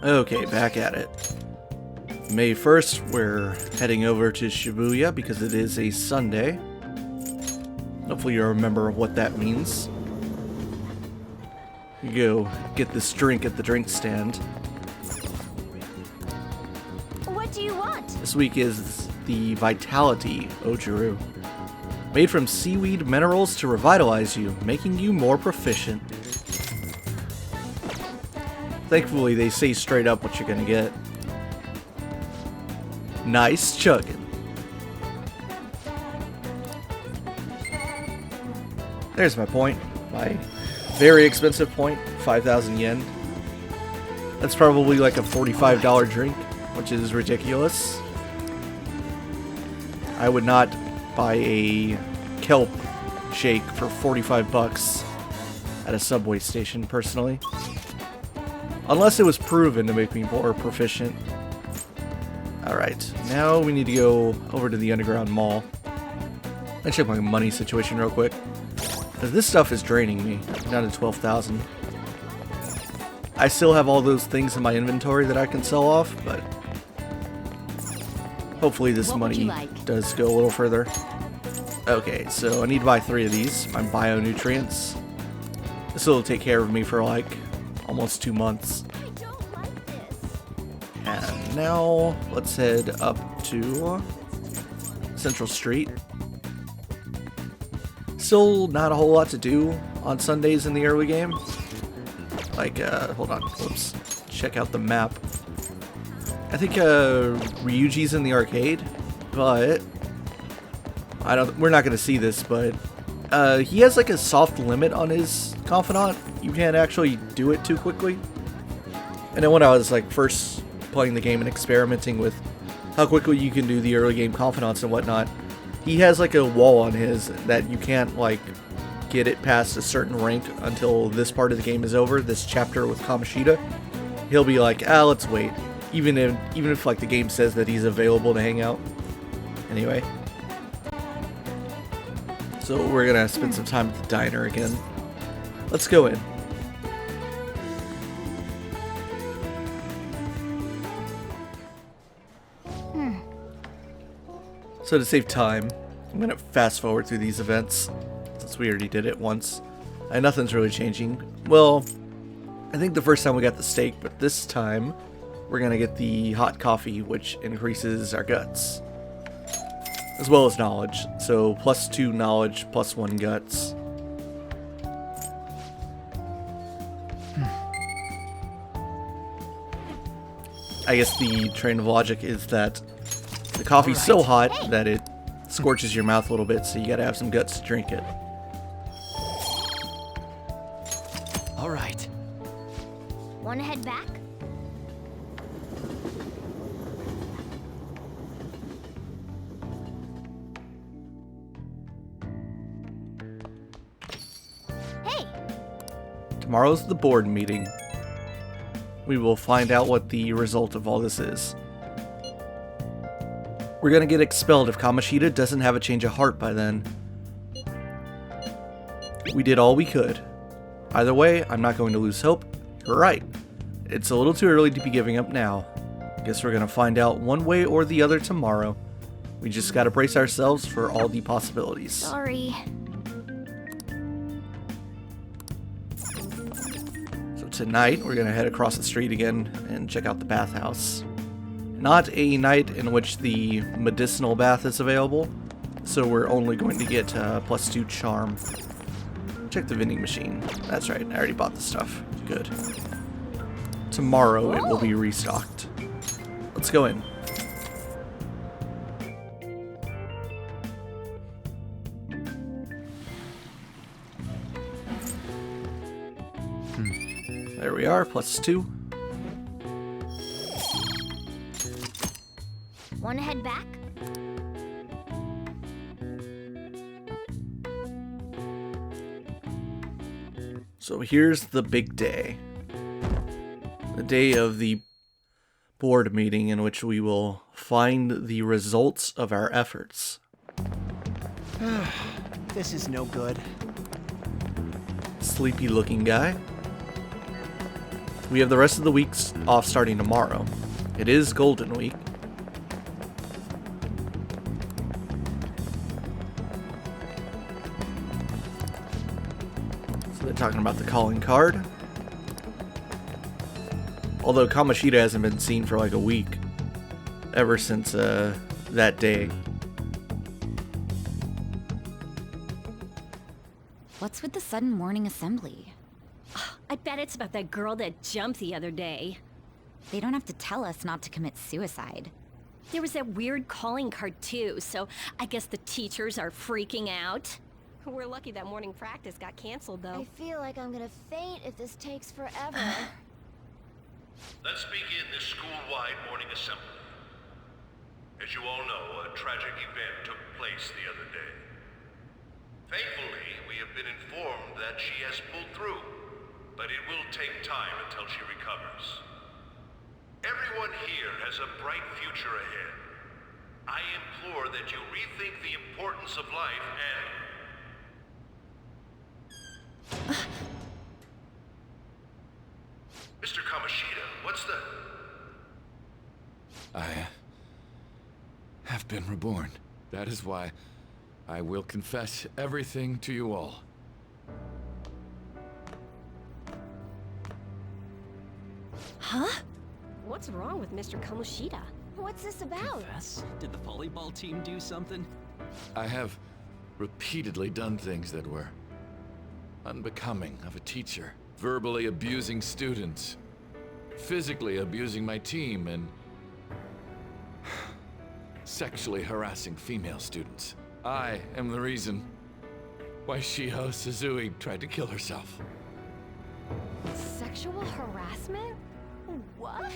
Okay, back at it. May 1st, we're heading over to Shibuya because it is a Sunday. Hopefully you remember what that means. You go get this drink at the drink stand. What do you want? This week is the Vitality Ojuru. Made from seaweed minerals to revitalize you, making you more proficient. Thankfully, they say straight up what you're gonna get. Nice chugging. There's my point. My very expensive point, 5,000 yen. That's probably like a $45 drink, which is ridiculous. I would not buy a kelp shake for 45 bucks at a subway station, personally. Unless it was proven to make me more proficient. Alright, now we need to go over to the underground mall. I'll check my money situation real quick. Because this stuff is draining me. Down to 12,000. I still have all those things in my inventory that I can sell off, but hopefully this money does go a little further. Okay, so I need to buy 3 of these. My bio nutrients. This will take care of me for like almost 2 months. And now let's head up to Central Street. Still not a whole lot to do on Sundays in the early game. Like, hold on, whoops. Check out the map. I think Ryuji's in the arcade, but we're not gonna see this, but he has like a soft limit on his confidant. You can't actually do it too quickly. And then when I was like first playing the game and experimenting with how quickly you can do the early game confidants and whatnot, he has like a wall on his that you can't like get it past a certain rank until this part of the game is over, this chapter with Kamoshida. He'll be like, let's wait. Even if like the game says that he's available to hang out. Anyway. So we're gonna spend some time at the diner again. Let's go in. So to save time, I'm gonna fast forward through these events, since we already did it once. And nothing's really changing. Well, I think the first time we got the steak, but this time we're gonna get the hot coffee, which increases our guts. As well as knowledge. So +2 knowledge, +1 guts. I guess the train of logic is that the coffee's so hot that it scorches your mouth a little bit, so you gotta have some guts to drink it. All right. Wanna head back? Hey! Tomorrow's the board meeting. We will find out what the result of all this is. We're gonna get expelled if Kamoshida doesn't have a change of heart by then. We did all we could. Either way, I'm not going to lose hope. You're right. It's a little too early to be giving up now. Guess we're gonna find out one way or the other tomorrow. We just gotta brace ourselves for all the possibilities. Sorry. So tonight, we're gonna head across the street again and check out the bathhouse. Not a night in which the medicinal bath is available, so we're only going to get +2 charm. Check the vending machine. That's right, I already bought the stuff. Good. Tomorrow it will be restocked. Let's go in. There we are, +2. Wanna head back? So here's the big day. The day of the board meeting in which we will find the results of our efforts. This is no good. Sleepy looking guy. We have the rest of the weeks off starting tomorrow. It is Golden Week. So they're talking about the calling card. Although Kamoshida hasn't been seen for like a week. Ever since that day. What's with the sudden morning assembly? I bet it's about that girl that jumped the other day. They don't have to tell us not to commit suicide. There was that weird calling card too, so I guess the teachers are freaking out. We're lucky that morning practice got canceled though. I feel like I'm gonna faint if this takes forever. Let's begin this school-wide morning assembly. As you all know, a tragic event took place the other day. Thankfully, we have been informed that she has pulled through, but it will take time until she recovers. Everyone here has a bright future ahead. I implore that you rethink the importance of life and... Mr. Kamoshida, what's the... I have been reborn. That is why I will confess everything to you all. Huh? What's wrong with Mr. Kamoshida? What's this about? Confess? Did the volleyball team do something? I have repeatedly done things that were unbecoming of a teacher. Verbally abusing students, physically abusing my team, and sexually harassing female students. I am the reason why Shiho Suzui tried to kill herself. Sexual harassment? What?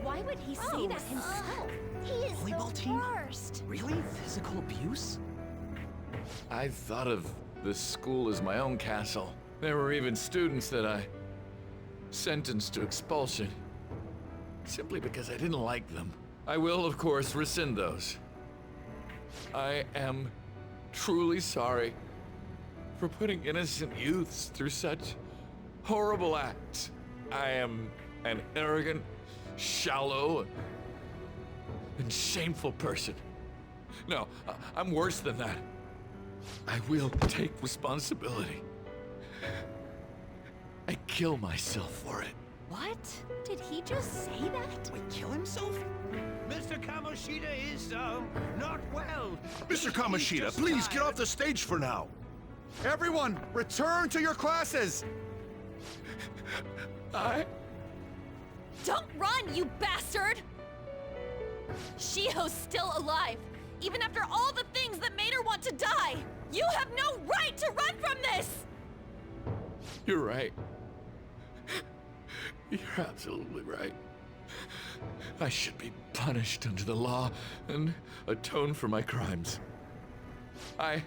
Why would he say that himself? He is Volleyball the team? worst. Really? Physical abuse? I thought of this school as my own castle. There were even students that I sentenced to expulsion, simply because I didn't like them. I will, of course, rescind those. I am truly sorry for putting innocent youths through such horrible acts. I am an arrogant, shallow, and shameful person. No, I'm worse than that. I will take responsibility. I kill myself for it. What? Did he just say that? Wait, kill himself? Mr. Kamoshida is, not well. Mr. Kamoshida, please get off the stage for now. Everyone, return to your classes! Don't run, you bastard! Shiho's still alive, even after all the things that made her want to die! You have no right to run from this! You're right. You're absolutely right. I should be punished under the law and atone for my crimes. I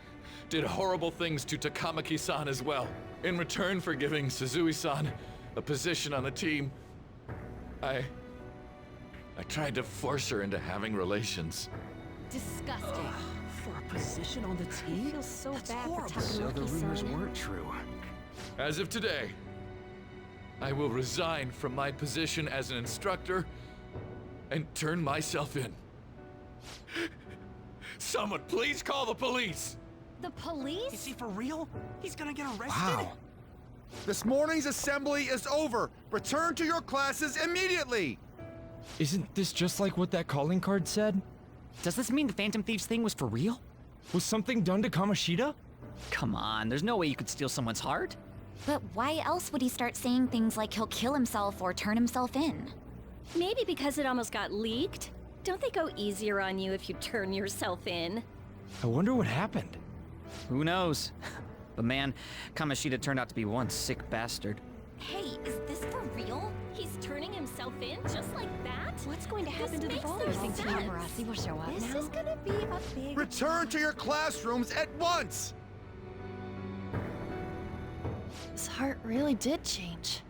did horrible things to Takamaki-san as well. In return for giving Suzui-san a position on the team, I tried to force her into having relations. Disgusting. For a position on the I team? feel so That's bad horrible. for So the rumors Takamaki-san. weren't true. As of today, I will resign from my position as an instructor and turn myself in. Someone please call the police! The police? Is he for real? He's gonna get arrested? Wow. This morning's assembly is over. Return to your classes immediately! Isn't this just like what that calling card said? Does this mean the Phantom Thieves thing was for real? Was something done to Kamoshida? Come on, there's no way you could steal someone's heart. But why else would he start saying things like he'll kill himself or turn himself in? Maybe because it almost got leaked. Don't they go easier on you if you turn yourself in? I wonder what happened. Who knows? But man, Kamoshida turned out to be one sick bastard. Hey, is this for real? He's turning himself in just like that? What's going to happen to the volleyball team? Paparazzi will show up This now. is gonna be a big... Return to your classrooms at once! His heart really did change.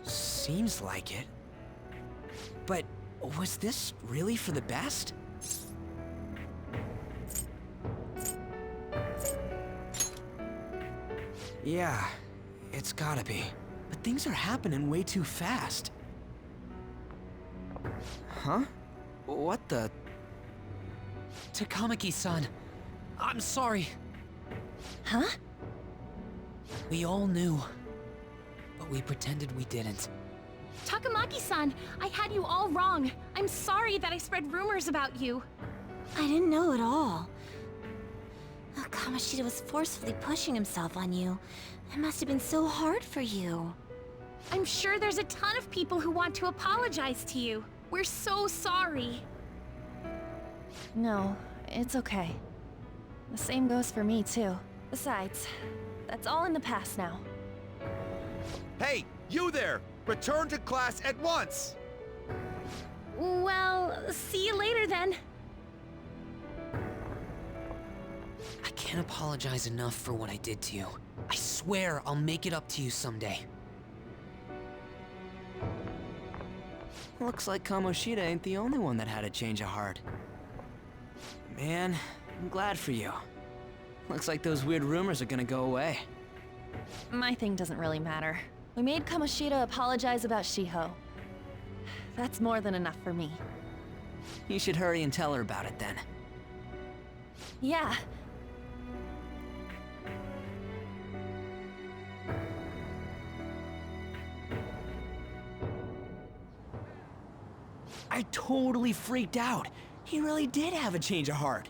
Seems like it. But was this really for the best? Yeah, it's gotta be. But things are happening way too fast. Huh? What the? Takamaki-san, I'm sorry. Huh? We all knew, but we pretended we didn't. Takamaki-san, I had you all wrong. I'm sorry that I spread rumors about you. I didn't know at all. Oh, Kamoshida was forcefully pushing himself on you. It must have been so hard for you. I'm sure there's a ton of people who want to apologize to you. We're so sorry. No, it's okay. The same goes for me, too. Besides, that's all in the past now. Hey, you there! Return to class at once! Well, see you later then. I can't apologize enough for what I did to you. I swear I'll make it up to you someday. Looks like Kamoshida ain't the only one that had a change of heart. Man, I'm glad for you. Looks like those weird rumors are gonna go away. My thing doesn't really matter. We made Kamoshida apologize about Shiho. That's more than enough for me. You should hurry and tell her about it then. Yeah. I totally freaked out. He really did have a change of heart.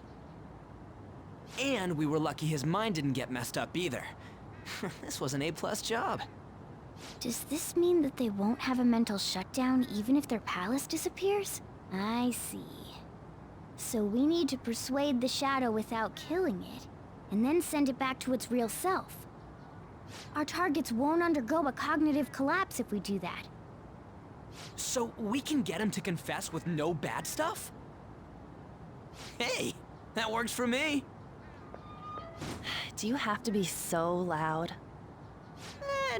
And we were lucky his mind didn't get messed up either. This was an A+ job. Does this mean that they won't have a mental shutdown even if their palace disappears? I see. So we need to persuade the shadow without killing it, and then send it back to its real self. Our targets won't undergo a cognitive collapse if we do that. So we can get him to confess with no bad stuff? Hey, that works for me. Do you have to be so loud?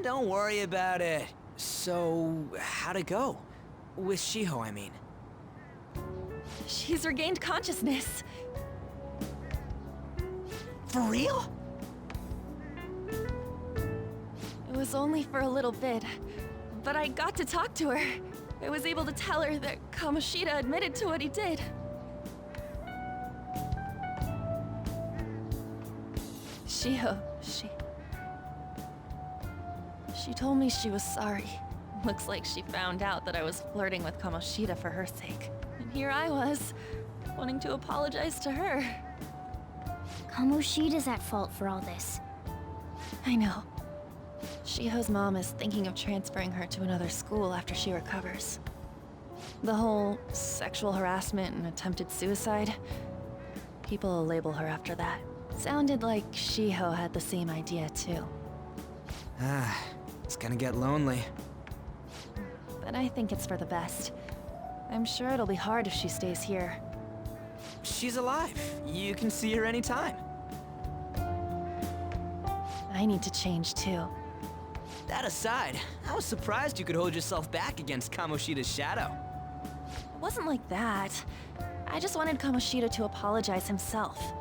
Don't worry about it. So, how'd it go? With Shiho, I mean. She's regained consciousness. For real? It was only for a little bit, but I got to talk to her. I was able to tell her that Kamoshida admitted to what he did. Shiho, She told me she was sorry. Looks like she found out that I was flirting with Kamoshida for her sake. And here I was, wanting to apologize to her. Kamoshida's at fault for all this. I know. Shiho's mom is thinking of transferring her to another school after she recovers. The whole sexual harassment and attempted suicide, people will label her after that. Sounded like Shiho had the same idea too. It's gonna get lonely. But I think it's for the best. I'm sure it'll be hard if she stays here. She's alive. You can see her anytime. I need to change too. That aside, I was surprised you could hold yourself back against Kamoshida's shadow. It wasn't like that. I just wanted Kamoshida to apologize himself.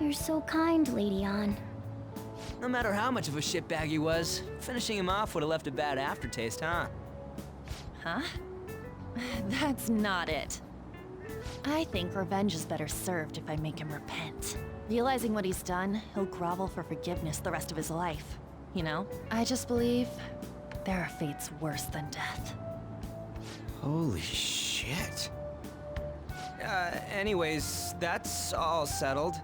You're so kind, Lady Ann. No matter how much of a shitbag he was, finishing him off would have left a bad aftertaste, huh? Huh? That's not it. I think revenge is better served if I make him repent. Realizing what he's done, he'll grovel for forgiveness the rest of his life. You know? I just believe there are fates worse than death. Holy shit. Anyways, that's all settled.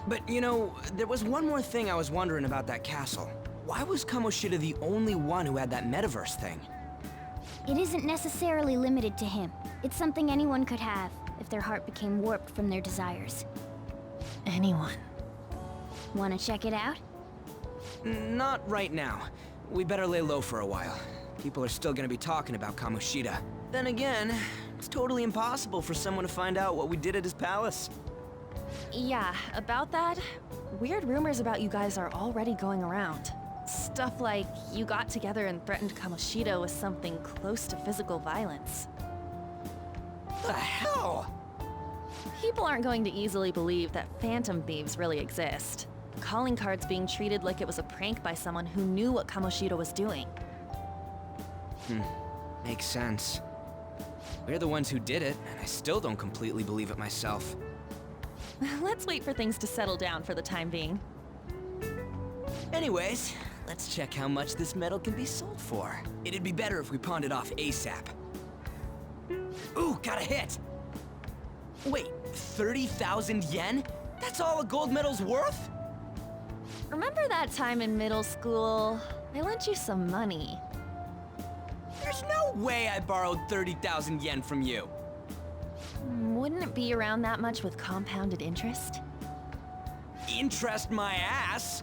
But, you know, there was one more thing I was wondering about that castle. Why was Kamoshida the only one who had that metaverse thing? It isn't necessarily limited to him. It's something anyone could have, if their heart became warped from their desires. Anyone. Wanna check it out? Not right now. We better lay low for a while. People are still gonna be talking about Kamoshida. Then again, it's totally impossible for someone to find out what we did at his palace. Yeah, about that, weird rumors about you guys are already going around. Stuff like you got together and threatened Kamoshida with something close to physical violence. The hell? People aren't going to easily believe that phantom thieves really exist. calling cards being treated like it was a prank by someone who knew what Kamoshida was doing. Makes sense. We're the ones who did it, and I still don't completely believe it myself. Let's wait for things to settle down for the time being. Anyways, let's check how much this metal can be sold for. It'd be better if we pawned it off ASAP. Ooh, got a hit! Wait, 30,000 yen? That's all a gold medal's worth? Remember that time in middle school? I lent you some money. There's no way I borrowed 30,000 yen from you. Wouldn't it be around that much with compounded interest? Interest my ass!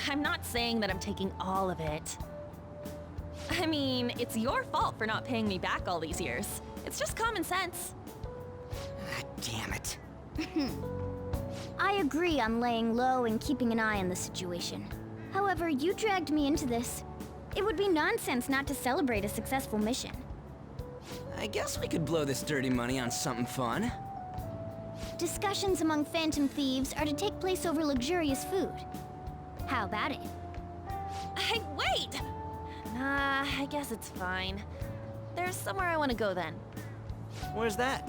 I'm not saying that I'm taking all of it. I mean, it's your fault for not paying me back all these years. It's just common sense. Ah, damn it. I agree on laying low and keeping an eye on the situation. However, you dragged me into this. It would be nonsense not to celebrate a successful mission. I guess we could blow this dirty money on something fun. Discussions among phantom thieves are to take place over luxurious food. How about it? Hey, wait! Nah, I guess it's fine. There's somewhere I want to go then. Where's that?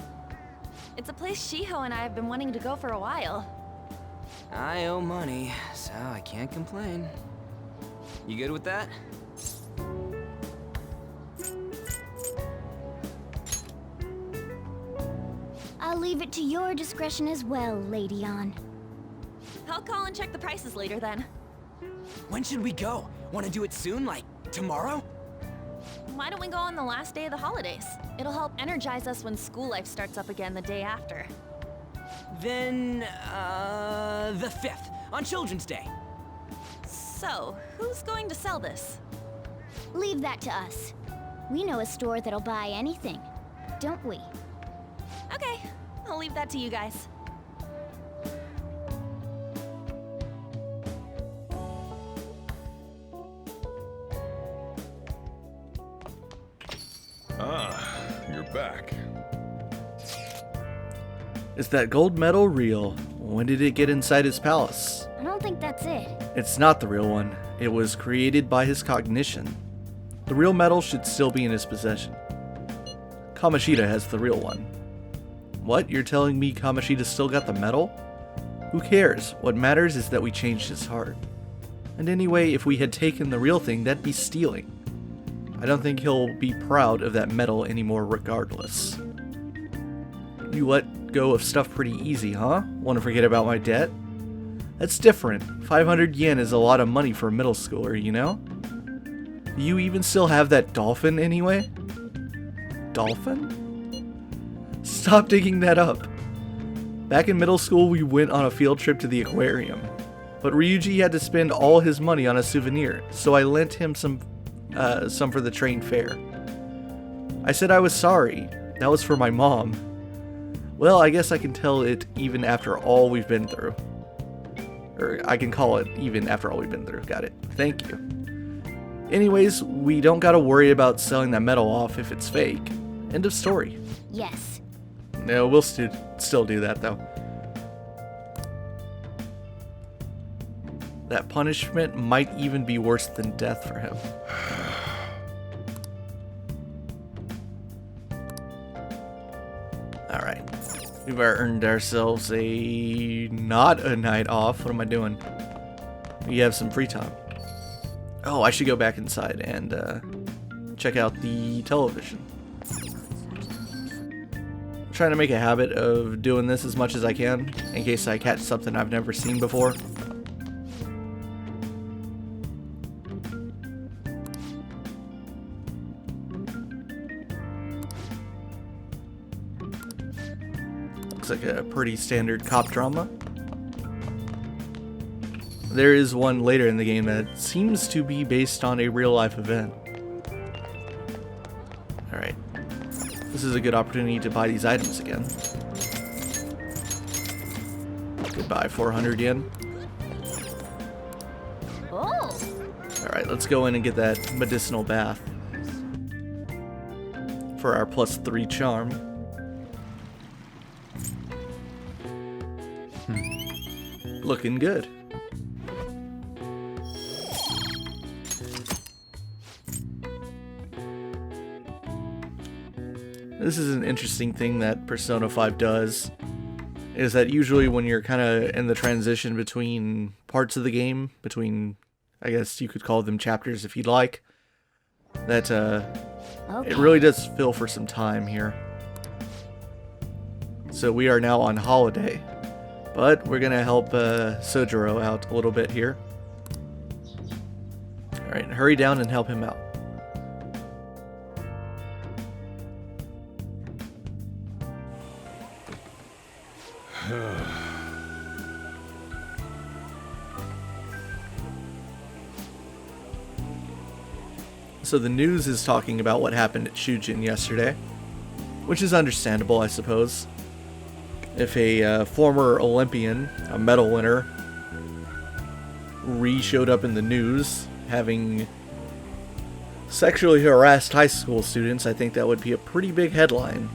It's a place Shiho and I have been wanting to go for a while. I owe money, so I can't complain. You good with that? I'll leave it to your discretion as well, Lady On. I'll call and check the prices later then. When should we go? Want to do it soon, like tomorrow? Why don't we go on the last day of the holidays? It'll help energize us when school life starts up again the day after. Then, the 5th, on Children's Day. So, who's going to sell this? Leave that to us. We know a store that'll buy anything, don't we? Okay, I'll leave that to you guys. Ah, you're back. Is that gold medal real? When did it get inside his palace? I don't think that's it. It's not the real one. It was created by his cognition. The real medal should still be in his possession. Kamoshida has the real one. What? You're telling me Kamoshida still got the medal? Who cares? What matters is that we changed his heart. And anyway, if we had taken the real thing, that'd be stealing. I don't think he'll be proud of that medal anymore regardless. You let go of stuff pretty easy, huh? Want to forget about my debt? That's different. 500 yen is a lot of money for a middle schooler, you know? Do you even still have that dolphin anyway? Dolphin? Stop digging that up. Back in middle school, we went on a field trip to the aquarium. But Ryuji had to spend all his money on a souvenir, so I lent him some for the train fare. I said I was sorry. That was for my mom. Well, I guess I can tell it even after all we've been through. Or I can call it even after all we've been through. Got it. Thank you. Anyways, we don't gotta worry about selling that medal off if it's fake. End of story. Yes. No, we'll still do that though. That punishment might even be worse than death for him. Alright. We've earned ourselves not a night off. What am I doing? We have some free time. Oh, I should go back inside and check out the television. I'm trying to make a habit of doing this as much as I can in case I catch something I've never seen before. Looks like a pretty standard cop drama. There is one later in the game that seems to be based on a real-life event. Alright. This is a good opportunity to buy these items again. Goodbye, 400 yen. Oh! Alright, let's go in and get that medicinal bath. For our +3 charm. Looking good. This is an interesting thing that Persona 5 does, is that usually when you're kind of in the transition between parts of the game, between, I guess you could call them chapters if you'd like, that it really does fill for some time here. So we are now on holiday, but we're gonna help Sojiro out a little bit here. Alright, hurry down and help him out. So the news is talking about what happened at Shujin yesterday, which is understandable, I suppose. If a former Olympian, a medal winner, showed up in the news having sexually harassed high school students, I think that would be a pretty big headline.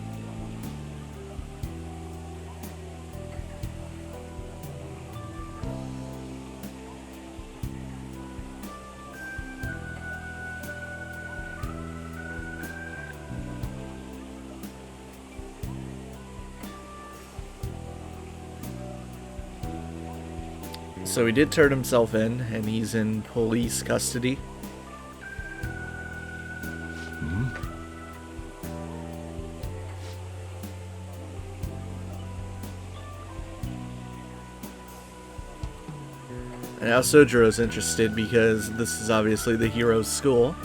So he did turn himself in, and he's in police custody. And now Sojiro's interested because this is obviously the hero's school.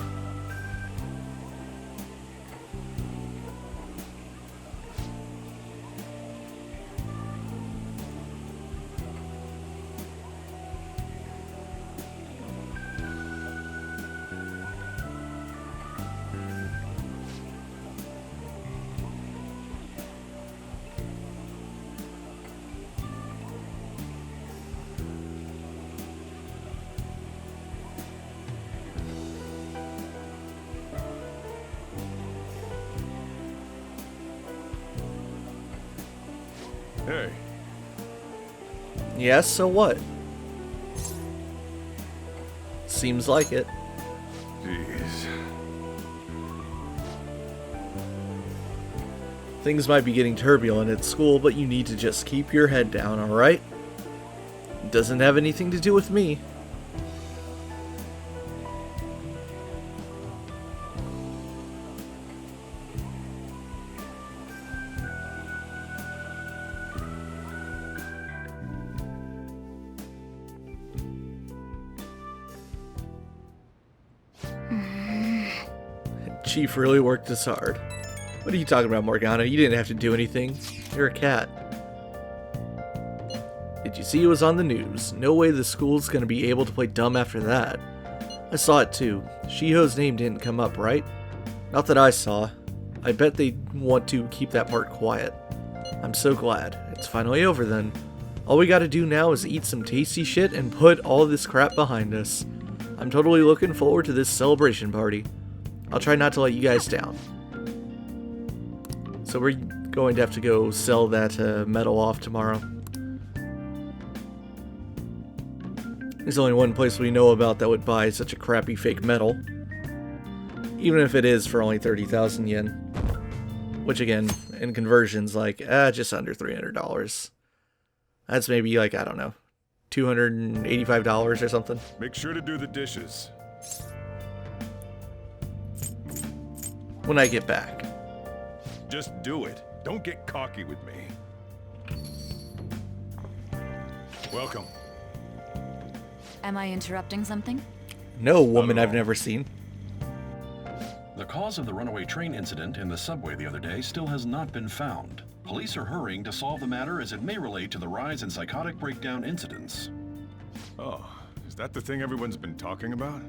Hey. Yes, so what? Seems like it. Jeez. Things might be getting turbulent at school, but you need to just keep your head down, alright? It doesn't have anything to do with me. Chief really worked this hard. What are you talking about, Morgana? You didn't have to do anything. You're a cat. Did you see it was on the news? No way the school's gonna be able to play dumb after that. I saw it too. Shiho's name didn't come up, right? Not that I saw. I bet they want to keep that part quiet. I'm so glad. It's finally over then. All we gotta do now is eat some tasty shit and put all this crap behind us. I'm totally looking forward to this celebration party. I'll try not to let you guys down. So we're going to have to go sell that medal off tomorrow. There's only one place we know about that would buy such a crappy fake medal. Even if it is for only 30,000 yen. Which again, in conversions, like, just under $300. That's maybe like, I don't know, $285 or something. Make sure to do the dishes. When I get back. Just do it. Don't get cocky with me. Welcome. Am I interrupting something? No, woman I've never seen. The cause of the runaway train incident in the subway the other day still has not been found. Police are hurrying to solve the matter as it may relate to the rise in psychotic breakdown incidents. Oh, is that the thing everyone's been talking about?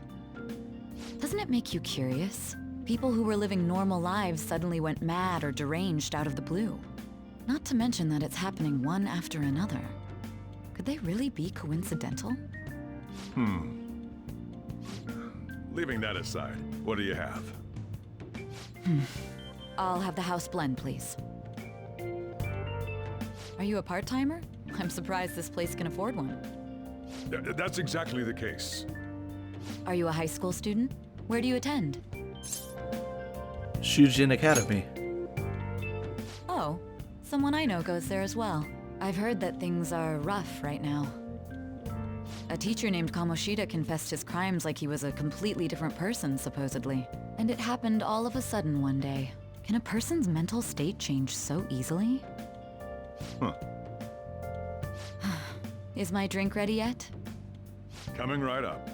Doesn't it make you curious? People who were living normal lives suddenly went mad or deranged out of the blue. Not to mention that it's happening one after another. Could they really be coincidental? Leaving that aside, what do you have? I'll have the house blend, please. Are you a part-timer? I'm surprised this place can afford one. That's exactly the case. Are you a high school student? Where do you attend? Shujin Academy. Someone I know goes there as well. I've heard that things are rough right now. A teacher named Kamoshida confessed his crimes like he was a completely different person, supposedly. And it happened all of a sudden one day. Can a person's mental state change so easily? Huh. Is my drink ready yet? Coming right up.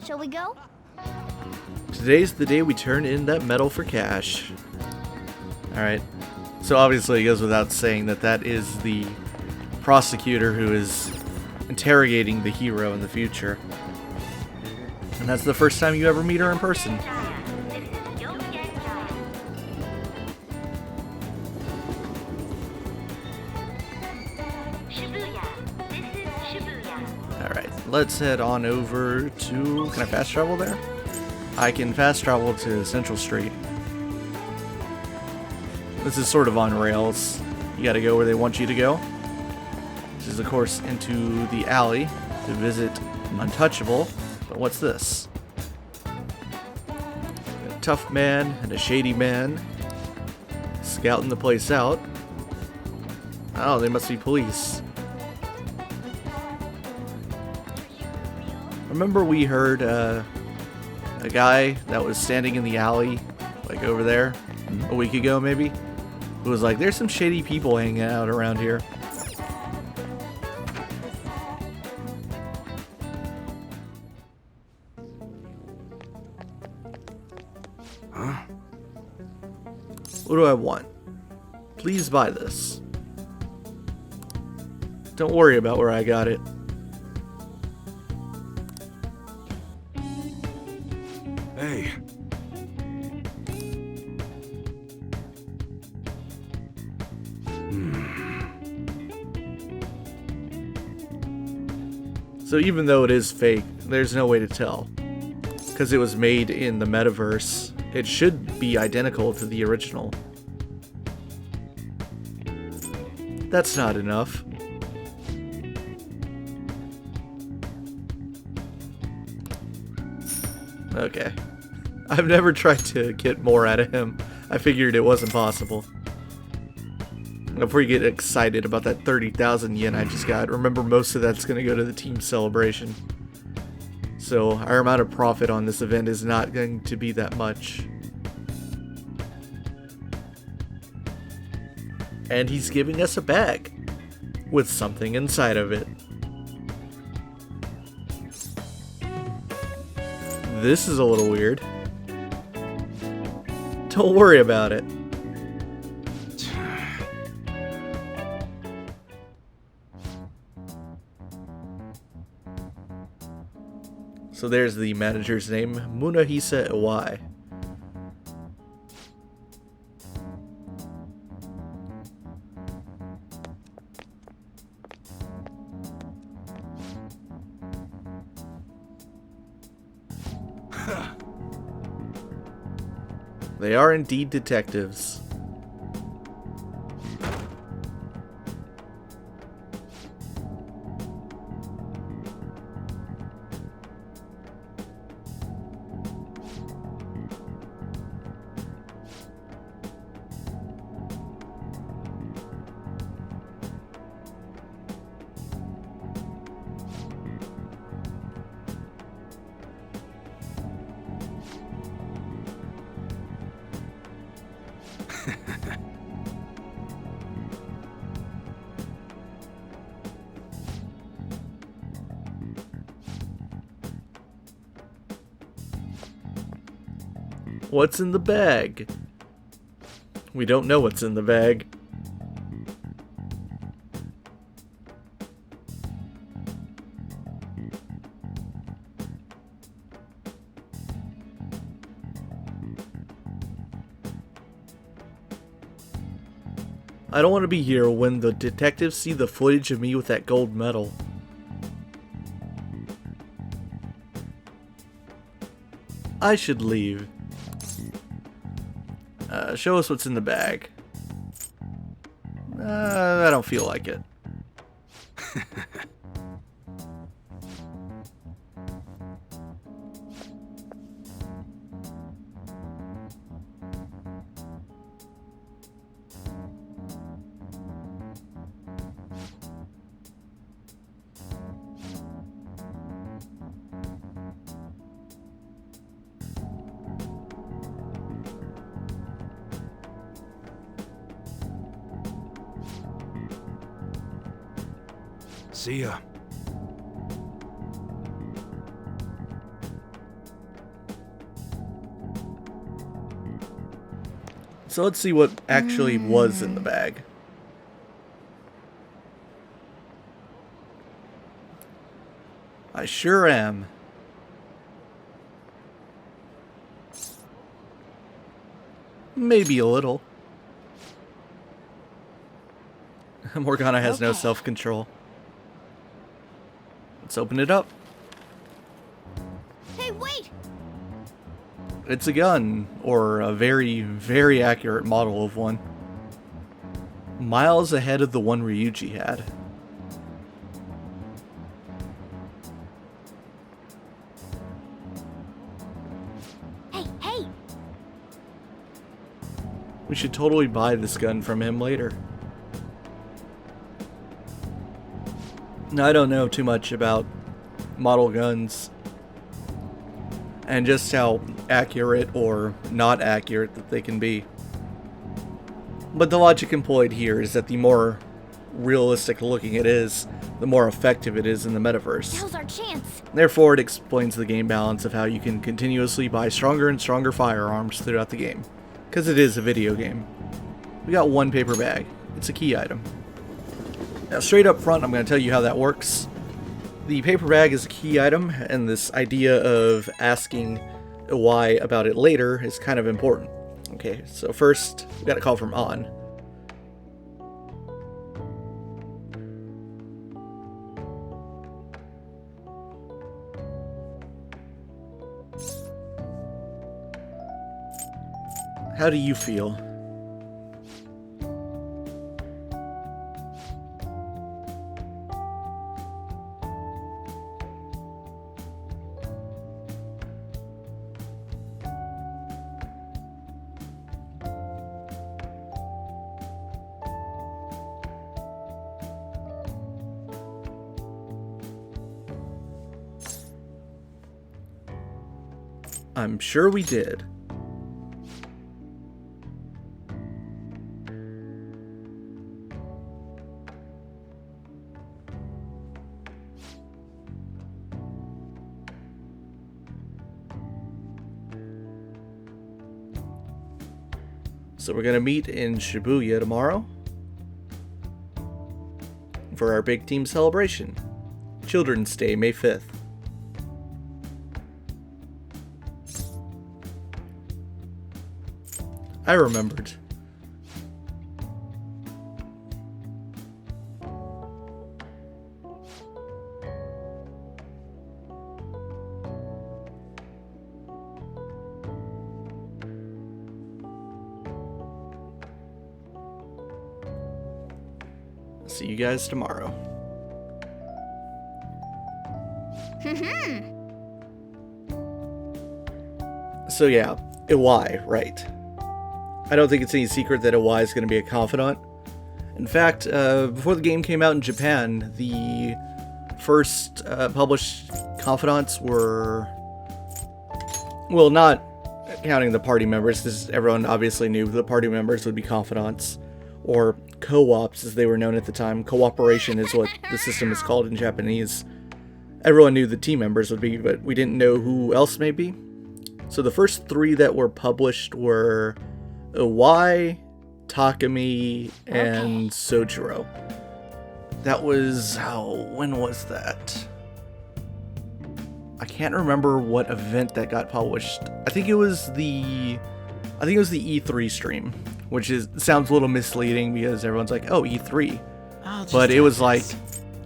Shall we go? Today's the day we turn in that medal for cash. Alright. So obviously it goes without saying that that is the prosecutor who is interrogating the hero in the future. And that's the first time you ever meet her in person. Alright, let's head on over to... Can I fast travel there? I can fast travel to Central Street. This is sort of on rails. You gotta go where they want you to go. This is, of course, into the alley to visit Untouchable. But what's this? A tough man and a shady man scouting the place out. Oh, they must be police. Remember we heard a guy that was standing in the alley, like over there, a week ago maybe? Who was like, there's some shady people hanging out around here. Huh? What do I want? Please buy this. Don't worry about where I got it. Hey. So even though it is fake, there's no way to tell. Because it was made in the metaverse, it should be identical to the original. That's not enough. Okay. I've never tried to get more out of him. I figured it wasn't possible. Before you get excited about that 30,000 yen I just got, remember most of that's going to go to the team celebration. So our amount of profit on this event is not going to be that much. And he's giving us a bag with something inside of it. This is a little weird. Don't worry about it. So there's the manager's name, Munahisa Iwai. They are indeed detectives. What's in the bag? We don't know what's in the bag. I don't want to be here when the detectives see the footage of me with that gold medal. I should leave. Show us what's in the bag. I don't feel like it. See ya. So let's see what actually was in the bag. I sure am. Maybe a little. Morgana has no self-control. Let's open it up. Hey, wait! It's a gun, or a very, very accurate model of one. Miles ahead of the one Ryuji had. Hey! We should totally buy this gun from him later. Now, I don't know too much about model guns and just how accurate or not accurate that they can be. But the logic employed here is that the more realistic looking it is, the more effective it is in the metaverse. Now's our chance. Therefore, it explains the game balance of how you can continuously buy stronger and stronger firearms throughout the game. Because it is a video game. We got one paper bag. It's a key item. Now, straight up front, I'm going to tell you how that works. The paper bag is a key item, and this idea of asking why about it later is kind of important. Okay, so first, we got a call from On. How do you feel? I'm sure we did. So we're going to meet in Shibuya tomorrow for our big team celebration. Children's Day, May 5th. I remembered. See you guys tomorrow. So yeah, Iwai, right. I don't think it's any secret that Iwai is going to be a confidant. In fact, before the game came out in Japan, the first published confidants were... Well, not counting the party members, because everyone obviously knew the party members would be confidants. Or co-ops, as they were known at the time. Cooperation is what the system is called in Japanese. Everyone knew the team members would be, but we didn't know who else may be. So the first three that were published were Iwai, Takumi, and Sojiro. That was... when was that? I can't remember what event that got published. I think it was the E3 stream, which sounds a little misleading because everyone's like, "Oh, E3," but it was like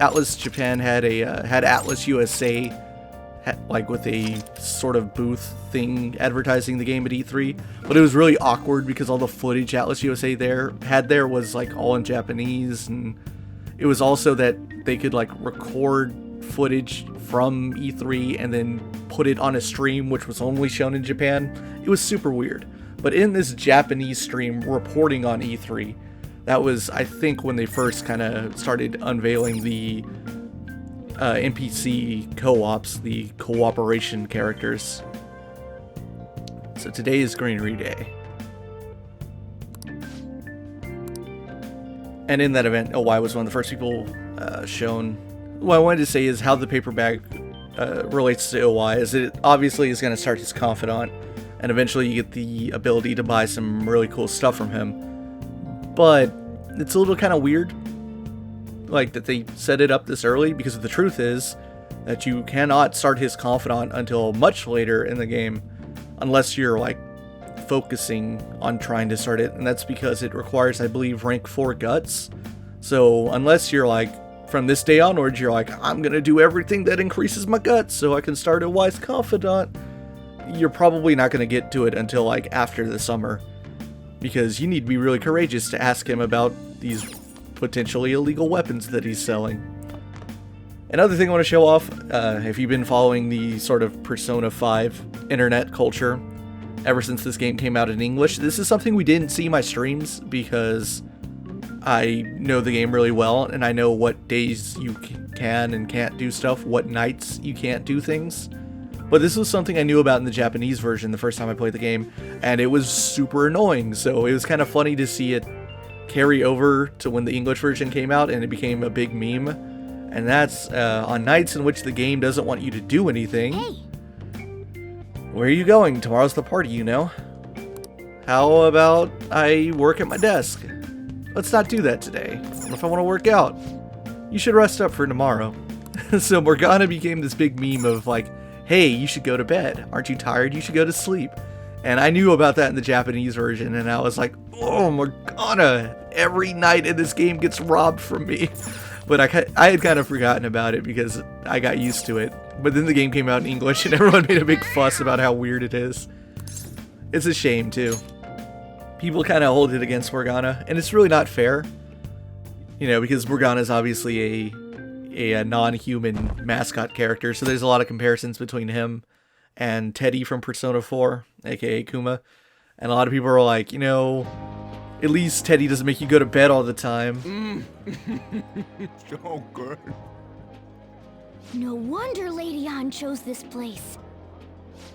Atlas Japan had Atlas USA like with a sort of booth thing advertising the game at E3, but it was really awkward because all the footage Atlas USA had was like all in Japanese, and it was also that they could like record footage from E3 and then put it on a stream which was only shown in Japan. It was super weird. But in this Japanese stream reporting on E3, that was, I think, when they first kind of started unveiling the NPC co-ops, the cooperation characters. So today is Greenery Day. And in that event, Iwai was one of the first people shown what I wanted to say is how the paper bag relates to OI is it obviously is going to start his confidant, and eventually you get the ability to buy some really cool stuff from him. But it's a little kind of weird, like, that they set it up this early, because the truth is that you cannot start his confidant until much later in the game, unless you're, like, focusing on trying to start it, and that's because it requires, I believe, rank 4 guts. So unless you're like, from this day onwards, you're like, I'm gonna do everything that increases my guts so I can start a wise confidant, you're probably not gonna get to it until like after the summer, because you need to be really courageous to ask him about these potentially illegal weapons that he's selling. Another thing I want to show off, if you've been following the sort of Persona 5 internet culture ever since this game came out in English, this is something we didn't see in my streams because I know the game really well, and I know what days you can and can't do stuff, what nights you can't do things. But this was something I knew about in the Japanese version the first time I played the game, and it was super annoying, so it was kind of funny to see it carry over to when the English version came out and it became a big meme. And that's on nights in which the game doesn't want you to do anything. Hey. Where are you going? Tomorrow's the party, you know. How about I work at my desk? Let's not do that today. If I want to work out, you should rest up for tomorrow. So Morgana became this big meme of like, hey, you should go to bed. Aren't you tired? You should go to sleep. And I knew about that in the Japanese version, and I was like, oh, Morgana, every night in this game gets robbed from me. But I had kind of forgotten about it because I got used to it. But then the game came out in English and everyone made a big fuss about how weird it is. It's a shame, too. People kind of hold it against Morgana, and it's really not fair. You know, because Morgana is obviously a non-human mascot character, so there's a lot of comparisons between him and Teddy from Persona 4, aka Kuma. And a lot of people are like, you know, at least Teddy doesn't make you go to bed all the time. So good. No wonder Lady Ann chose this place.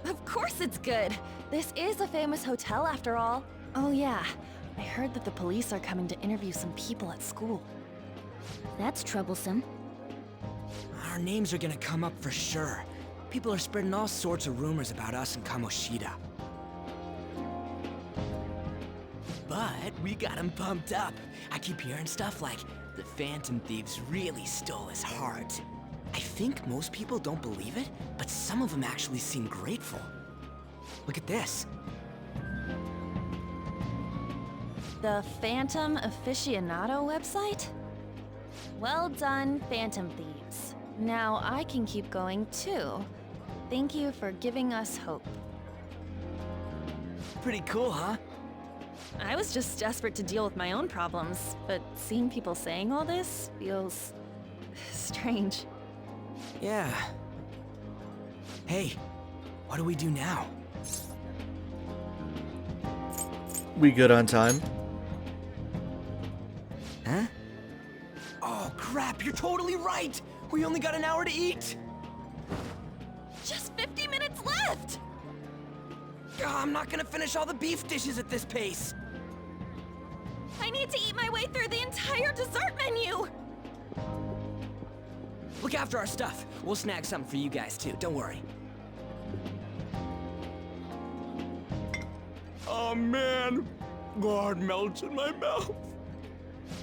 Of course it's good. This is a famous hotel after all. Oh yeah, I heard that the police are coming to interview some people at school. That's troublesome. Our names are gonna come up for sure. People are spreading all sorts of rumors about us and Kamoshida. But we got him pumped up. I keep hearing stuff like, the Phantom Thieves really stole his heart. I think most people don't believe it, but some of them actually seem grateful. Look at this. The Phantom Aficionado website? Well done, Phantom Thieves. Now I can keep going too. Thank you for giving us hope. Pretty cool, huh? I was just desperate to deal with my own problems, but seeing people saying all this feels strange. Yeah. Hey, what do we do now? We good on time? Huh? Oh crap, you're totally right! We only got an hour to eat! Just 50 minutes left! I'm not gonna finish all the beef dishes at this pace! I need to eat my way through the entire dessert menu! Look after our stuff. We'll snag something for you guys too, don't worry. Oh man, God melts in my mouth.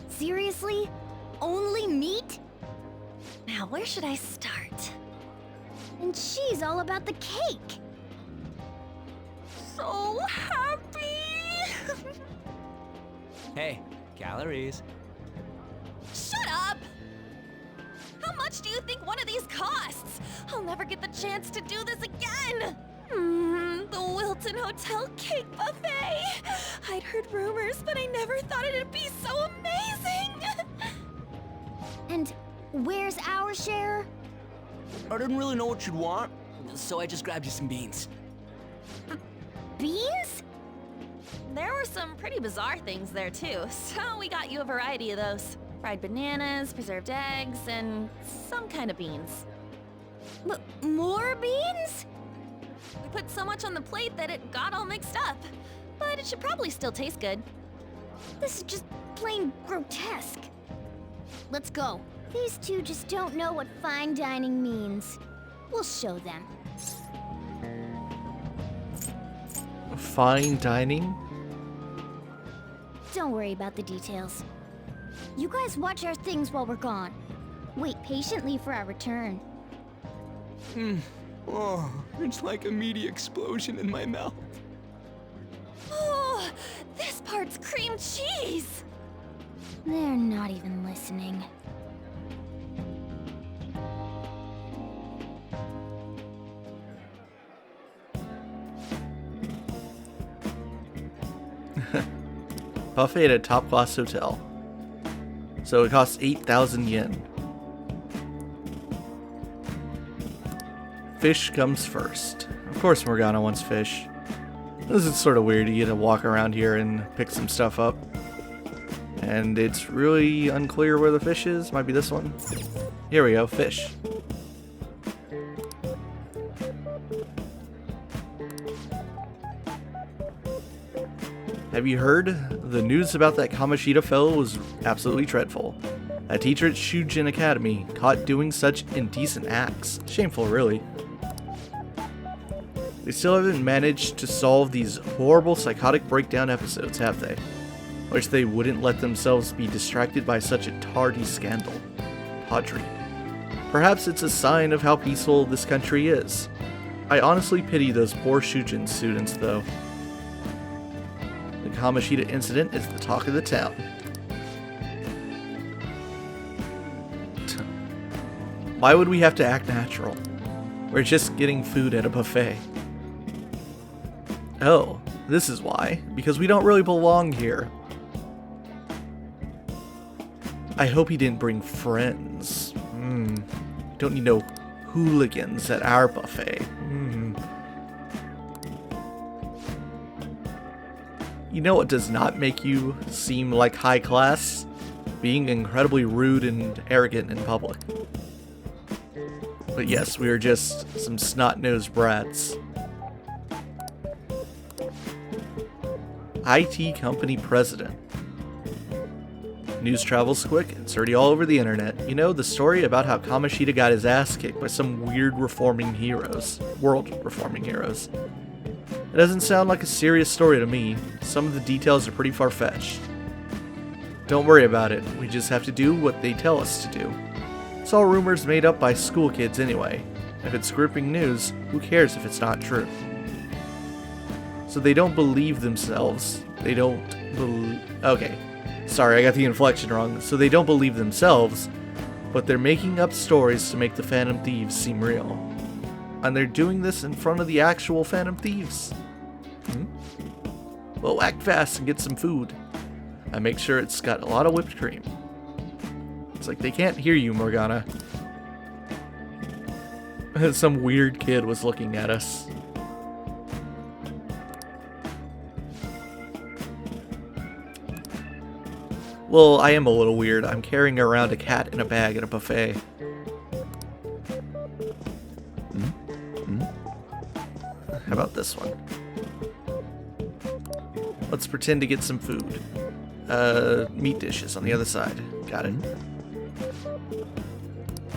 Seriously? Only meat? Now where should I start? And she's all about the cake. So happy! Hey, calories. Shut up! How much do you think one of these costs? I'll never get the chance to do this again! The Wilton Hotel Cake Buffet! I'd heard rumors, but I never thought it'd be so amazing! And where's our share? I didn't really know what you'd want, so I just grabbed you some beans. Beans? There were some pretty bizarre things there too, so we got you a variety of those. Fried bananas, preserved eggs, and some kind of beans. More beans? We put so much on the plate that it got all mixed up. But it should probably still taste good. This is just plain grotesque. Let's go. These two just don't know what fine dining means. We'll show them. Fine dining? Don't worry about the details. You guys watch our things while we're gone. Wait patiently for our return. Oh, it's like a meaty explosion in my mouth. Oh, this part's cream cheese! They're not even listening. Buffet at a top-class hotel. So it costs 8,000 yen. Fish comes first. Of course Morgana wants fish. This is sort of weird. You get to walk around here and pick some stuff up. And it's really unclear where the fish is. Might be this one. Here we go, fish. Have you heard? The news about that Kamoshida fellow was absolutely dreadful. A teacher at Shujin Academy caught doing such indecent acts. Shameful, really. They still haven't managed to solve these horrible psychotic breakdown episodes, have they? Wish they wouldn't let themselves be distracted by such a tardy scandal. Tawdry. Perhaps it's a sign of how peaceful this country is. I honestly pity those poor Shujin students, though. The Kamoshida incident is the talk of the town. Why would we have to act natural? We're just getting food at a buffet. Oh, this is why. Because we don't really belong here. I hope he didn't bring friends. Don't need no hooligans at our buffet. You know what does not make you seem like high class? Being incredibly rude and arrogant in public. But yes, we are just some snot-nosed brats. IT company president. News travels quick, it's already all over the internet. You know, the story about how Kamoshida got his ass kicked by some weird reforming heroes. World reforming heroes. It doesn't sound like a serious story to me. Some of the details are pretty far-fetched. Don't worry about it, we just have to do what they tell us to do. It's all rumors made up by school kids anyway. If it's gripping news, who cares if it's not true? So they don't believe themselves. They don't believe... Okay. Sorry, I got the inflection wrong. So they don't believe themselves, but they're making up stories to make the Phantom Thieves seem real. And they're doing this in front of the actual Phantom Thieves. Well, act fast and get some food. And make sure it's got a lot of whipped cream. It's like they can't hear you, Morgana. Some weird kid was looking at us. Well, I am a little weird. I'm carrying around a cat in a bag at a buffet. How about this one? Let's pretend to get some food. Meat dishes on the other side. Got it.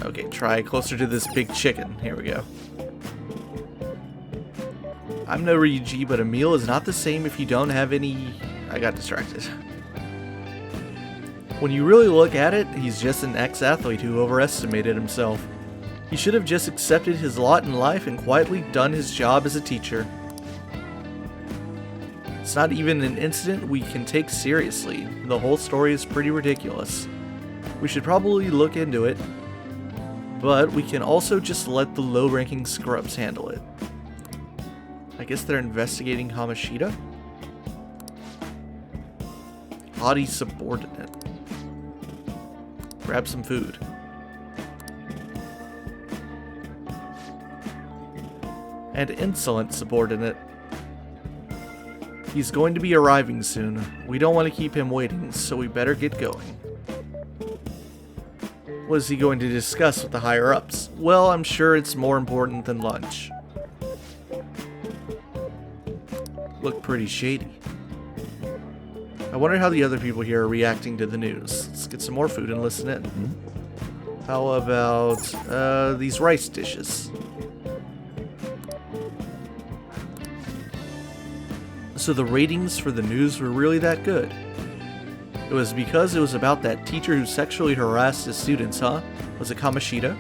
Okay, try closer to this big chicken. Here we go. I'm no Ryuji, but a meal is not the same if you don't have any... I got distracted. When you really look at it, he's just an ex-athlete who overestimated himself. He should have just accepted his lot in life and quietly done his job as a teacher. It's not even an incident we can take seriously. The whole story is pretty ridiculous. We should probably look into it, but we can also just let the low-ranking scrubs handle it. I guess they're investigating Kamoshida? Haughty subordinate. Grab some food. And insolent subordinate. He's going to be arriving soon. We don't want to keep him waiting, so we better get going. What is he going to discuss with the higher-ups? Well, I'm sure it's more important than lunch. Look pretty shady. I wonder how the other people here are reacting to the news. Let's get some more food and listen in. How about these rice dishes? So the ratings for the news were really that good. It was because it was about that teacher who sexually harassed his students, huh? Was it Kamoshida?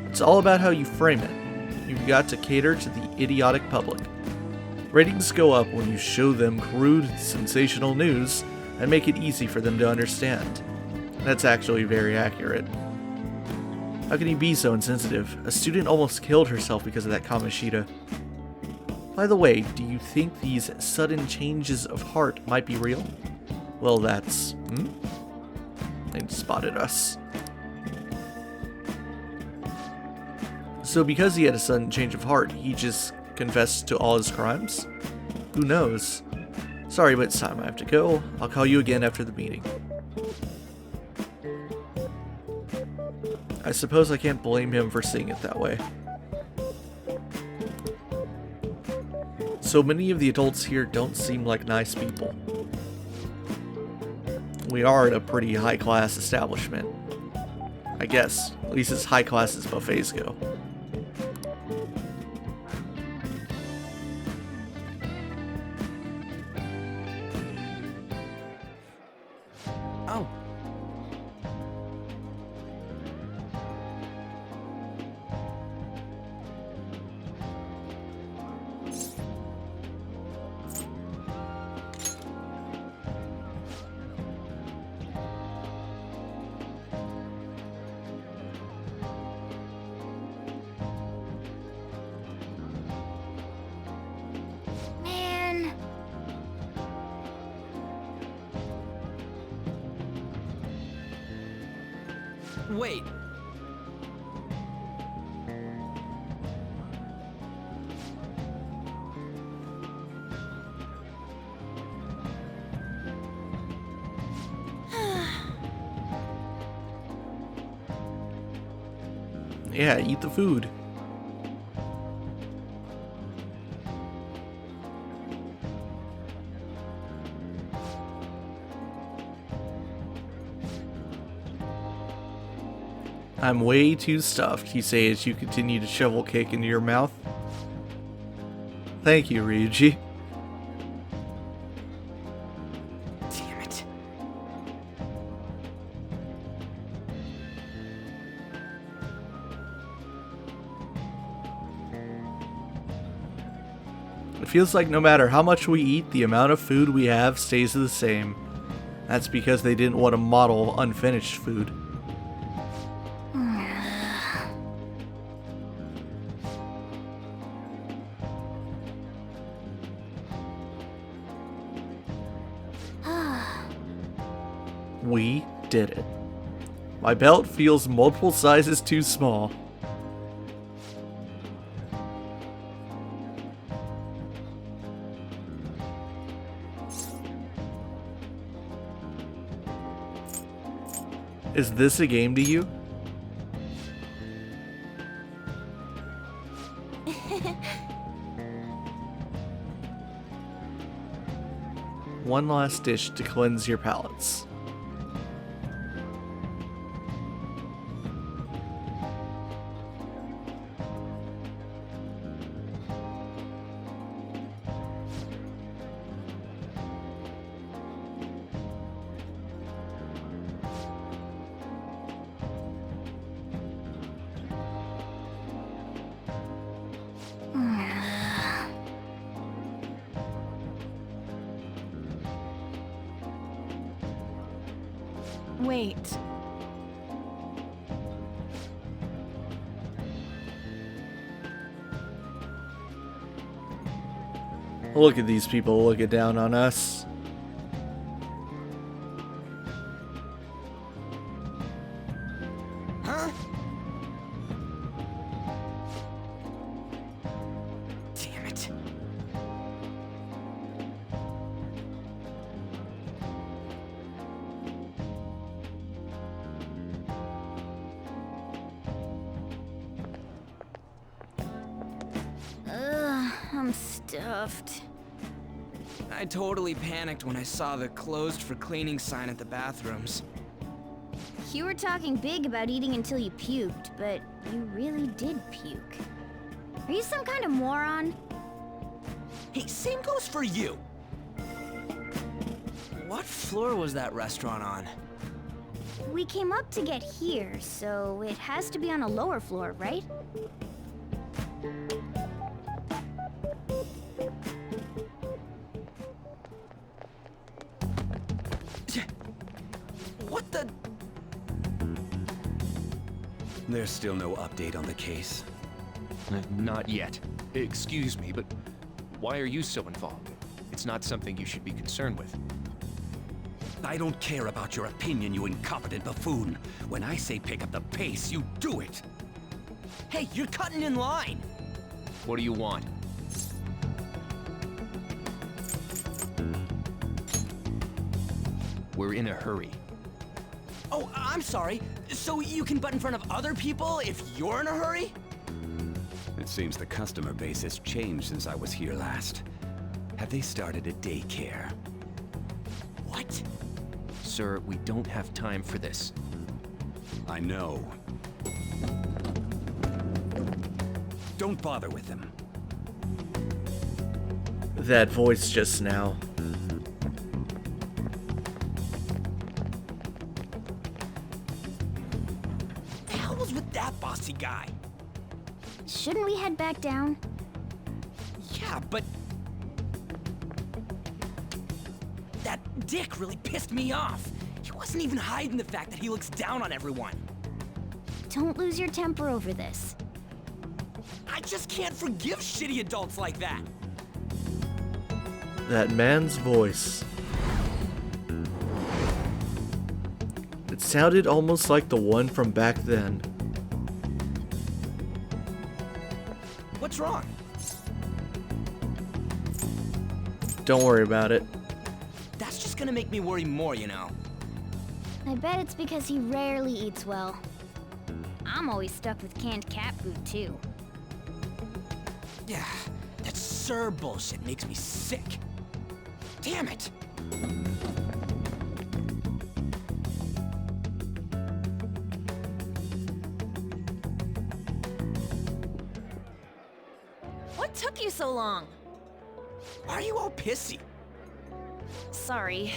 It's all about how you frame it. You've got to cater to the idiotic public. Ratings go up when you show them crude, sensational news and make it easy for them to understand. That's actually very accurate. How can you be so insensitive? A student almost killed herself because of that Kamoshida. By the way, do you think these sudden changes of heart might be real? Well, that's... They spotted us. So because he had a sudden change of heart, he just confessed to all his crimes? Who knows? Sorry, but it's time I have to go. I'll call you again after the meeting. I suppose I can't blame him for seeing it that way. So many of the adults here don't seem like nice people. We are at a pretty high-class establishment. I guess, at least as high-class as buffets go. Oh. Man. Wait. Yeah, eat the food. I'm way too stuffed, you say as you continue to shovel cake into your mouth. Thank you, Ryuji. Damn it. It feels like no matter how much we eat, the amount of food we have stays the same. That's because they didn't want to model unfinished food. We did it. My belt feels multiple sizes too small. Is this a game to you? One last dish to cleanse your palates. Wait. Look at these people looking down on us. Huh? Damn it. I'm stuffed. I totally panicked when I saw the closed for cleaning sign at the bathrooms. You were talking big about eating until you puked, but you really did puke. Are you some kind of moron? Hey, same goes for you. What floor was that restaurant on? We came up to get here, so it has to be on a lower floor, right? What the? There's still no update on the case. Not yet. Excuse me, but why are you so involved? It's not something you should be concerned with. I don't care about your opinion, you incompetent buffoon. When I say pick up the pace, you do it. Hey, you're cutting in line. What do you want? We're in a hurry. Oh, I'm sorry. So you can butt in front of other people if you're in a hurry? It seems the customer base has changed since I was here last. Have they started a daycare? What? Sir, we don't have time for this. I know. Don't bother with them. That voice just now. The hell was with that bossy guy? Shouldn't we head back down? Yeah, but... that dick really pissed me off. He wasn't even hiding the fact that he looks down on everyone. Don't lose your temper over this. I just can't forgive shitty adults like that. That man's voice. It sounded almost like the one from back then. What's wrong? Don't worry about it. That's just gonna make me worry more, you know. I bet it's because he rarely eats well. I'm always stuck with canned cat food, too. Yeah, that sir bullshit makes me sick. Damn it! What took you so long? Why are you all pissy? Sorry.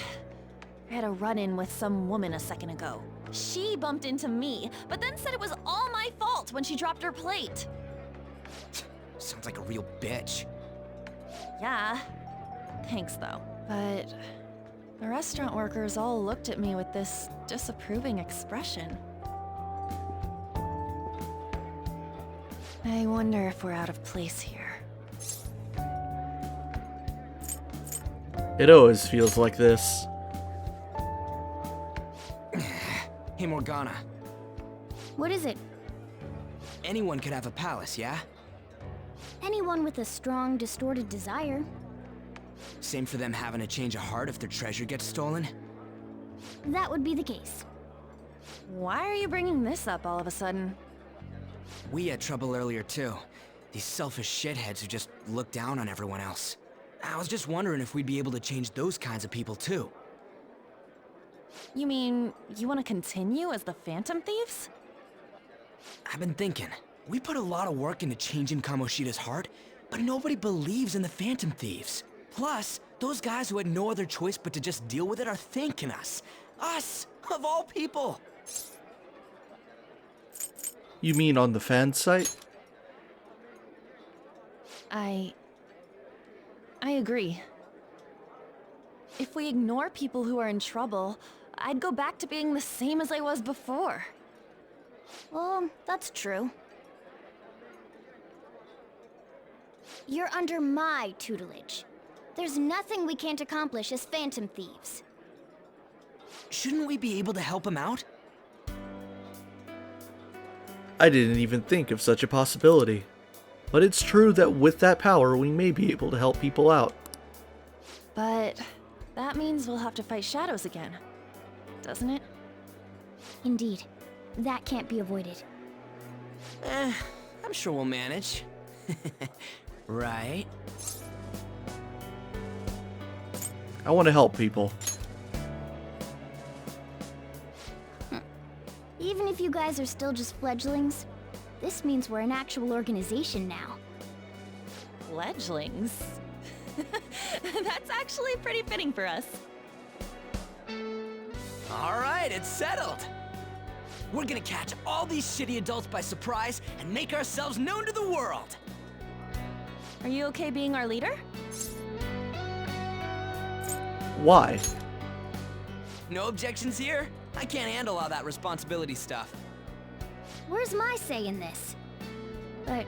I had a run-in with some woman a second ago. She bumped into me, but then said it was all my fault when she dropped her plate. Sounds like a real bitch. Yeah. Thanks, though. But the restaurant workers all looked at me with this disapproving expression. I wonder if we're out of place here. It always feels like this. Hey, Morgana. What is it? Anyone could have a palace, yeah? Anyone with a strong, distorted desire. Same for them having a change of heart if their treasure gets stolen? That would be the case. Why are you bringing this up all of a sudden? We had trouble earlier, too. These selfish shitheads who just look down on everyone else. I was just wondering if we'd be able to change those kinds of people, too. You mean, you want to continue as the Phantom Thieves? I've been thinking. We put a lot of work into changing Kamoshida's heart, but nobody believes in the Phantom Thieves. Plus, those guys who had no other choice but to just deal with it are thanking us. Us, of all people! You mean on the fan site? I agree. If we ignore people who are in trouble, I'd go back to being the same as I was before. Well, that's true. You're under my tutelage. There's nothing we can't accomplish as Phantom Thieves. Shouldn't we be able to help him out? I didn't even think of such a possibility. But it's true that with that power, we may be able to help people out. But that means we'll have to fight shadows again, doesn't it? Indeed. That can't be avoided. I'm sure we'll manage. Right? I want to help people. Even if you guys are still just fledglings, this means we're an actual organization now. Fledglings? That's actually pretty fitting for us. All right, it's settled. We're gonna catch all these shitty adults by surprise and make ourselves known to the world. Are you okay being our leader? Why? No objections here? I can't handle all that responsibility stuff. Where's my say in this? But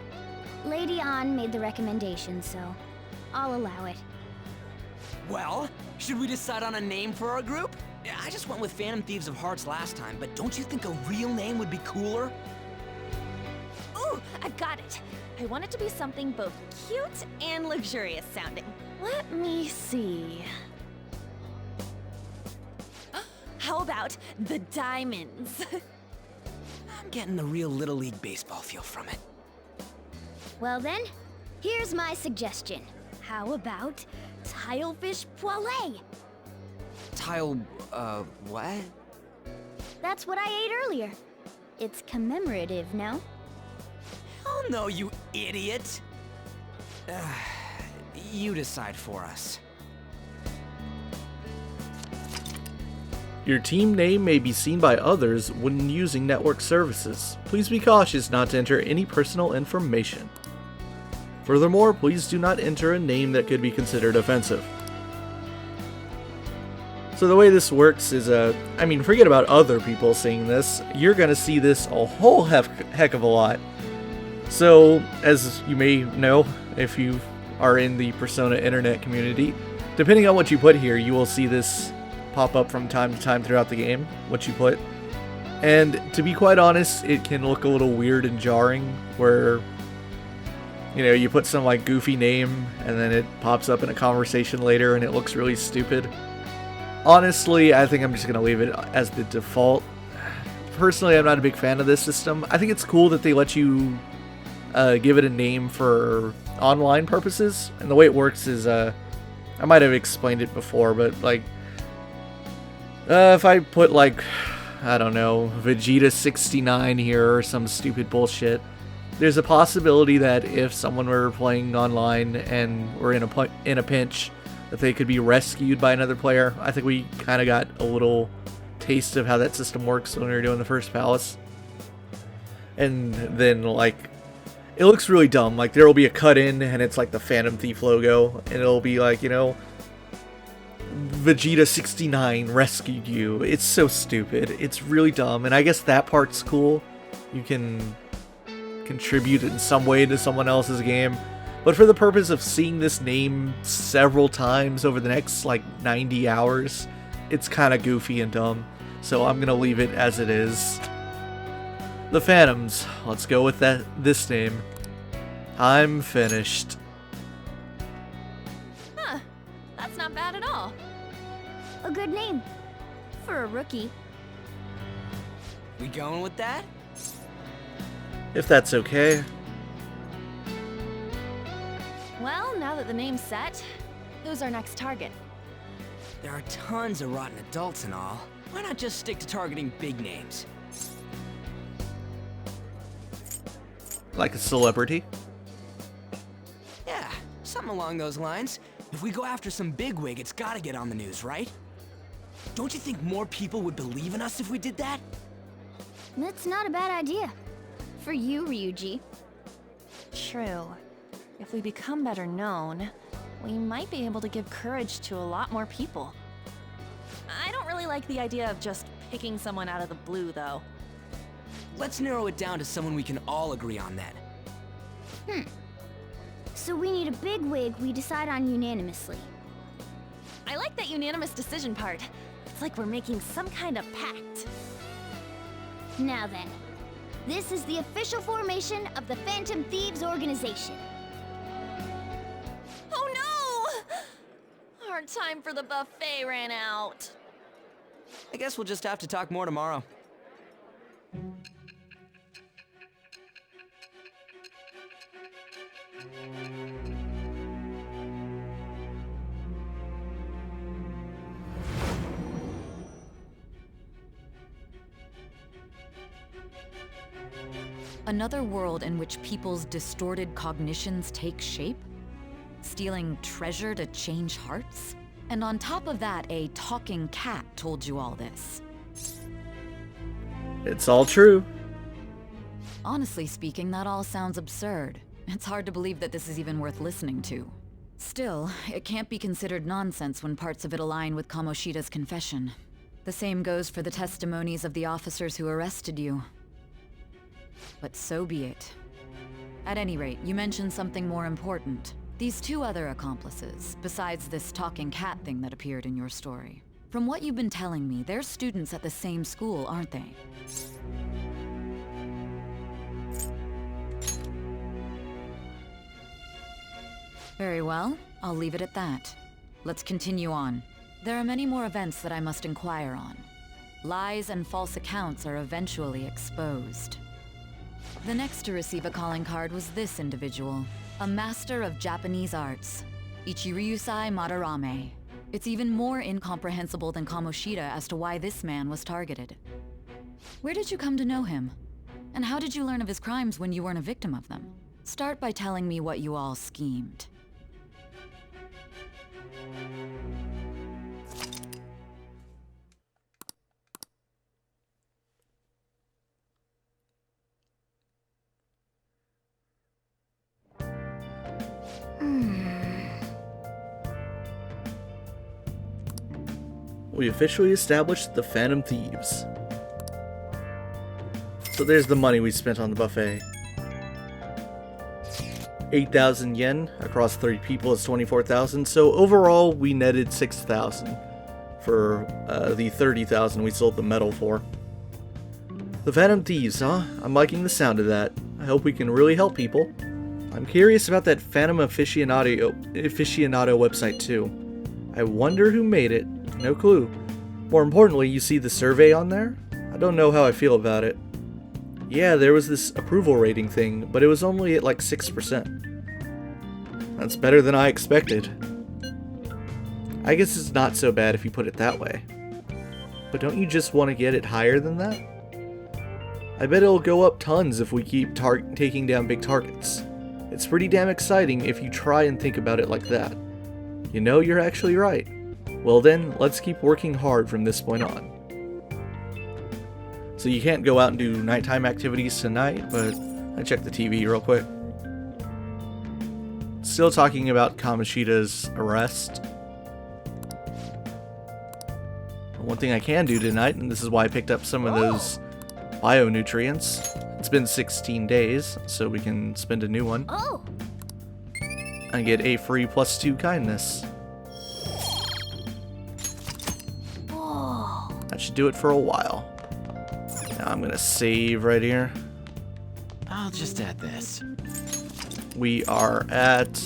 Lady An made the recommendation, so I'll allow it. Well, should we decide on a name for our group? Yeah, I just went with Phantom Thieves of Hearts last time, but don't you think a real name would be cooler? Ooh, I've got it. I want it to be something both cute and luxurious sounding. Let me see. How about the Diamonds? I'm getting the real Little League Baseball feel from it. Well then, here's my suggestion. How about Tilefish Poêlée? What? That's what I ate earlier. It's commemorative, no? Oh no, you idiot! You decide for us. Your team name may be seen by others when using network services. Please be cautious not to enter any personal information. Furthermore, please do not enter a name that could be considered offensive. So the way this works is, I mean, forget about other people seeing this. You're gonna see this a whole heck of a lot. So, as you may know, if you are in the Persona internet community, depending on what you put here, you will see this pop up from time to time throughout the game, what you put. And to be quite honest, it can look a little weird and jarring, where, you know, you put some like goofy name and then it pops up in a conversation later and it looks really stupid. Honestly, I think I'm just going to leave it as the default. Personally, I'm not a big fan of this system. I think it's cool that they let you give it a name for online purposes. And the way it works is, I might have explained it before, but like, if I put like, I don't know, Vegeta69 here or some stupid bullshit, there's a possibility that if someone were playing online and were in a pinch, that they could be rescued by another player. I think we kind of got a little taste of how that system works when we were doing the first palace. And then, like, it looks really dumb. Like, there will be a cut-in, and it's like the Phantom Thief logo, and it'll be like, you know, Vegeta69 rescued you. It's so stupid. It's really dumb, and I guess that part's cool. You can contribute in some way to someone else's game. But for the purpose of seeing this name several times over the next, like, 90 hours, it's kind of goofy and dumb. So I'm going to leave it as it is. The Phantoms. Let's go with this name. I'm finished. Huh. That's not bad at all. A good name. For a rookie. We going with that? If that's okay. Well, now that the name's set, who's our next target? There are tons of rotten adults and all. Why not just stick to targeting big names? Like a celebrity? Yeah, something along those lines. If we go after some bigwig, it's gotta get on the news, right? Don't you think more people would believe in us if we did that? That's not a bad idea. For you, Ryuji. True. If we become better known, we might be able to give courage to a lot more people. I don't really like the idea of just picking someone out of the blue, though. Let's narrow it down to someone we can all agree on then. So we need a bigwig we decide on unanimously. I like that unanimous decision part. It's like we're making some kind of pact. Now then, this is the official formation of the Phantom Thieves organization. Oh no! Our time for the buffet ran out. I guess we'll just have to talk more tomorrow. Another world in which people's distorted cognitions take shape? Stealing treasure to change hearts? And on top of that, a talking cat told you all this. It's all true. Honestly speaking, that all sounds absurd. It's hard to believe that this is even worth listening to. Still, it can't be considered nonsense when parts of it align with Kamoshida's confession. The same goes for the testimonies of the officers who arrested you. But so be it. At any rate, you mentioned something more important. These two other accomplices, besides this talking cat thing that appeared in your story. From what you've been telling me, they're students at the same school, aren't they? Very well, I'll leave it at that. Let's continue on. There are many more events that I must inquire on. Lies and false accounts are eventually exposed. The next to receive a calling card was this individual, a master of Japanese arts, Ichiryusai Madarame. It's even more incomprehensible than Kamoshida as to why this man was targeted. Where did you come to know him? And how did you learn of his crimes when you weren't a victim of them? Start by telling me what you all schemed. We officially established the Phantom Thieves. So there's the money we spent on the buffet. 8,000 yen across 30 people is 24,000. So overall, we netted 6,000 for the 30,000 we sold the metal for. The Phantom Thieves, huh? I'm liking the sound of that. I hope we can really help people. I'm curious about that Phantom Aficionado website too. I wonder who made it. No clue. More importantly, you see the survey on there? I don't know how I feel about it. Yeah, there was this approval rating thing, but it was only at like 6%. That's better than I expected. I guess it's not so bad if you put it that way. But don't you just want to get it higher than that? I bet it'll go up tons if we keep taking down big targets. It's pretty damn exciting if you try and think about it like that. You know, you're actually right. Well then, let's keep working hard from this point on. So you can't go out and do nighttime activities tonight, but I checked the TV real quick. Still talking about Kamoshida's arrest. One thing I can do tonight, and this is why I picked up some of those bio-nutrients. It's been 16 days, so we can spend a new one. Oh. And get a free +2 kindness. Oh. That should do it for a while. Now I'm gonna save right here. I'll just add this. We are at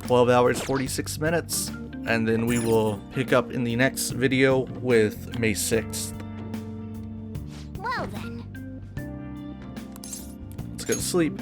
12 hours 46 minutes, and then we will pick up in the next video with May 6th. Well then. Let's go to sleep.